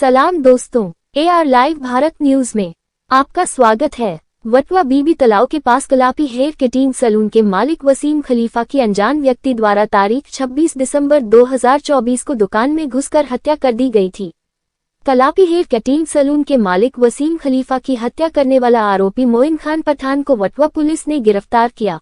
सलाम दोस्तों, AR live Bharat news में आपका स्वागत है। वटवा बीबी तालाब के पास कलापी हेयर कटिंग सैलून के मालिक वसीम खलीफा की अनजान व्यक्ति द्वारा तारीख 26 दिसंबर 2024 को दुकान में घुसकर हत्या कर दी गई थी। कलापी हेयर कटिंग सैलून के मालिक वसीम खलीफा की हत्या करने वाला आरोपी मोइन खान पठान को वटवा पुलिस ने गिरफ्तार किया।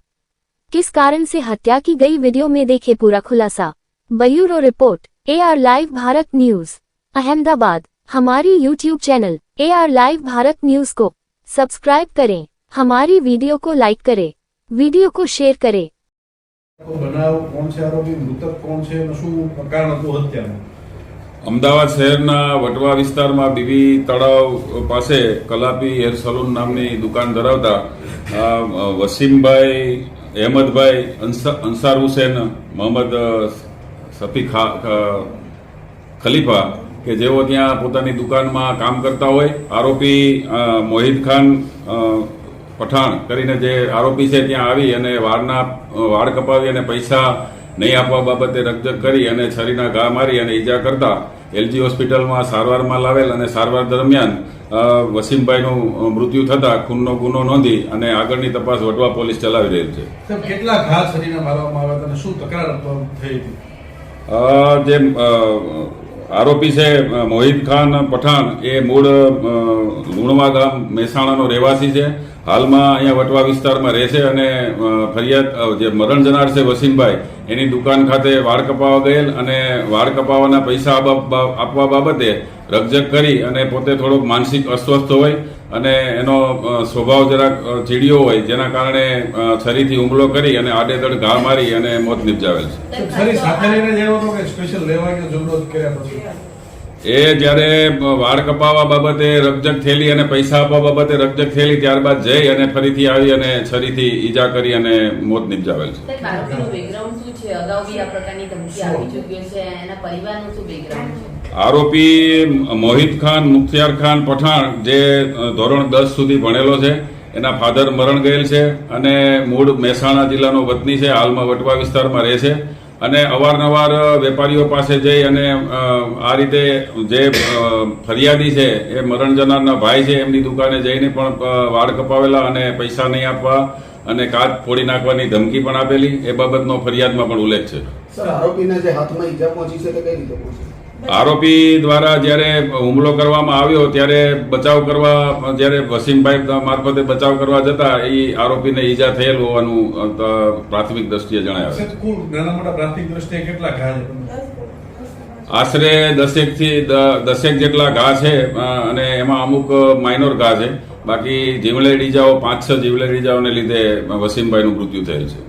किस कारण से हत्या की गई, वीडियो में देखे पूरा खुलासा। Bureau report, AR live Bharat news, Ahmedabad. हमारी YouTube channel AR live Bharat news को सब्सक्राइब करें, हमारी वीडियो को लाइक करें, वीडियो को शेयर करें। અમદાવાદ શહેરના વટવા વિસ્તારમાં બીબી તળાવ પાસે કલાપી હેર સલૂન નામની દુકાન ધરાવતા વસીમભાઈ, અહેમદભાઈ, અંસાર હુસેન, મોહમ્મદ શફીક ખલીફા કે જેઓ ત્યાં પોતાની દુકાનમાં કામ કરતા હોય, આરોપી મોહિત ખાન પઠાણ કરીને જે આરોપી છે ત્યાં આવી અને વાળ કપાવી અને પૈસા નહીં આપવા બાબતે રકઝક કરી અને છરીના ઘા મારી અને ઈજા કરતા LG હોસ્પિટલમાં સારવારમાં લાવેલ અને સારવાર દરમિયાન વસીમભાઈનું મૃત્યુ થતા ખૂનનો ગુનો નોંધી અને આગળની તપાસ વટવા પોલીસ ચલાવી રહેલ છે। કેટલા ઘા છરીના મારવામાં આવ્યા હતા અને શું તકરાર થઈ હતી? જે આરોપી છે મોહિત ખાન પઠાણ એ મૂળ લુણવા ગામ મહેસાણાનો રહેવાસી છે। હાલમાં અહીંયા વટવા વિસ્તારમાં રહે છે અને ફરિયાદ જે મરણ જનાર છે વસીમભાઈ એની દુકાન ખાતે વાળ કપાવવા ગયેલ અને વાળ કપાવવાના પૈસા આપવા બાબતે રકઝક કરી અને પોતે થોડોક માનસિક અસ્વસ્થ હોય અને એનો સ્વભાવ જરાક ચીડિયો હોય, જેના કારણે છરીથી હુમલો કરી અને આડેધડ ઘા મારી અને મોત નિપજાવેલ છે। છરી સાથે લઈને જયો હતો કે સ્પેશિયલ લેવા કે જમણો કર્યા પછી? એ જ્યારે વાળ કપાવવા બાબતે રકઝક થયેલી અને પૈસા આપવા બાબતે રકઝક થયેલી, ત્યારબાદ જઈ અને ફરીથી આવી અને છરીથી ઈજા કરી અને મોત નિપજાવેલ છે। આરોપી મોહિત ખાન મુખ્તિયાર ખાન પઠાણ જે ધોરણ 10 સુધી ભણેલો છે, એના ફાધર મરણ ગયેલ છે અને મૂળ મહેસાણા જિલ્લાનો વતની છે, હાલમાં વટવા વિસ્તારમાં રહે છે અને અવારનવાર વેપારીઓ પાસે જઈ અને આ રીતે જે ફરિયાદી છે એ મરણ જનારના ભાઈ છે એમની દુકાને જઈને પણ વાળ કપાવેલા અને પૈસા નહીં આપવા અને કાચ ફોડી નાખવાની ધમકી પણ આપેલી, એ બાબતનો ફરિયાદમાં પણ ઉલ્લેખ છે। આરોપીને જે હાથમાં ઈજા પહોંચી છે તે કઈ રીતે પહોંચી? આરોપી દ્વારા જ્યારે હુમલો કરવામાં આવ્યો ત્યારે બચાવ કરવા, જ્યારે વસીમભાઈ મારફતે બચાવ કરવા જતા એ આરોપીને ઈજા થયેલ હોવાનું પ્રાથમિક દ્રષ્ટિએ જણાવ્યું છે। નાના મોટા પ્રાથમિક દ્રષ્ટિએ કેટલા ઘા છે? આશરે 10 જેટલા ઘા છે અને એમાં અમુક માઇનોર ઘા છે, બાકી જીવલેણ ઈજાઓ 5-6 જીવલેણ ઈજાઓને લીધે વસીમભાઈનું મૃત્યુ થયેલ છે।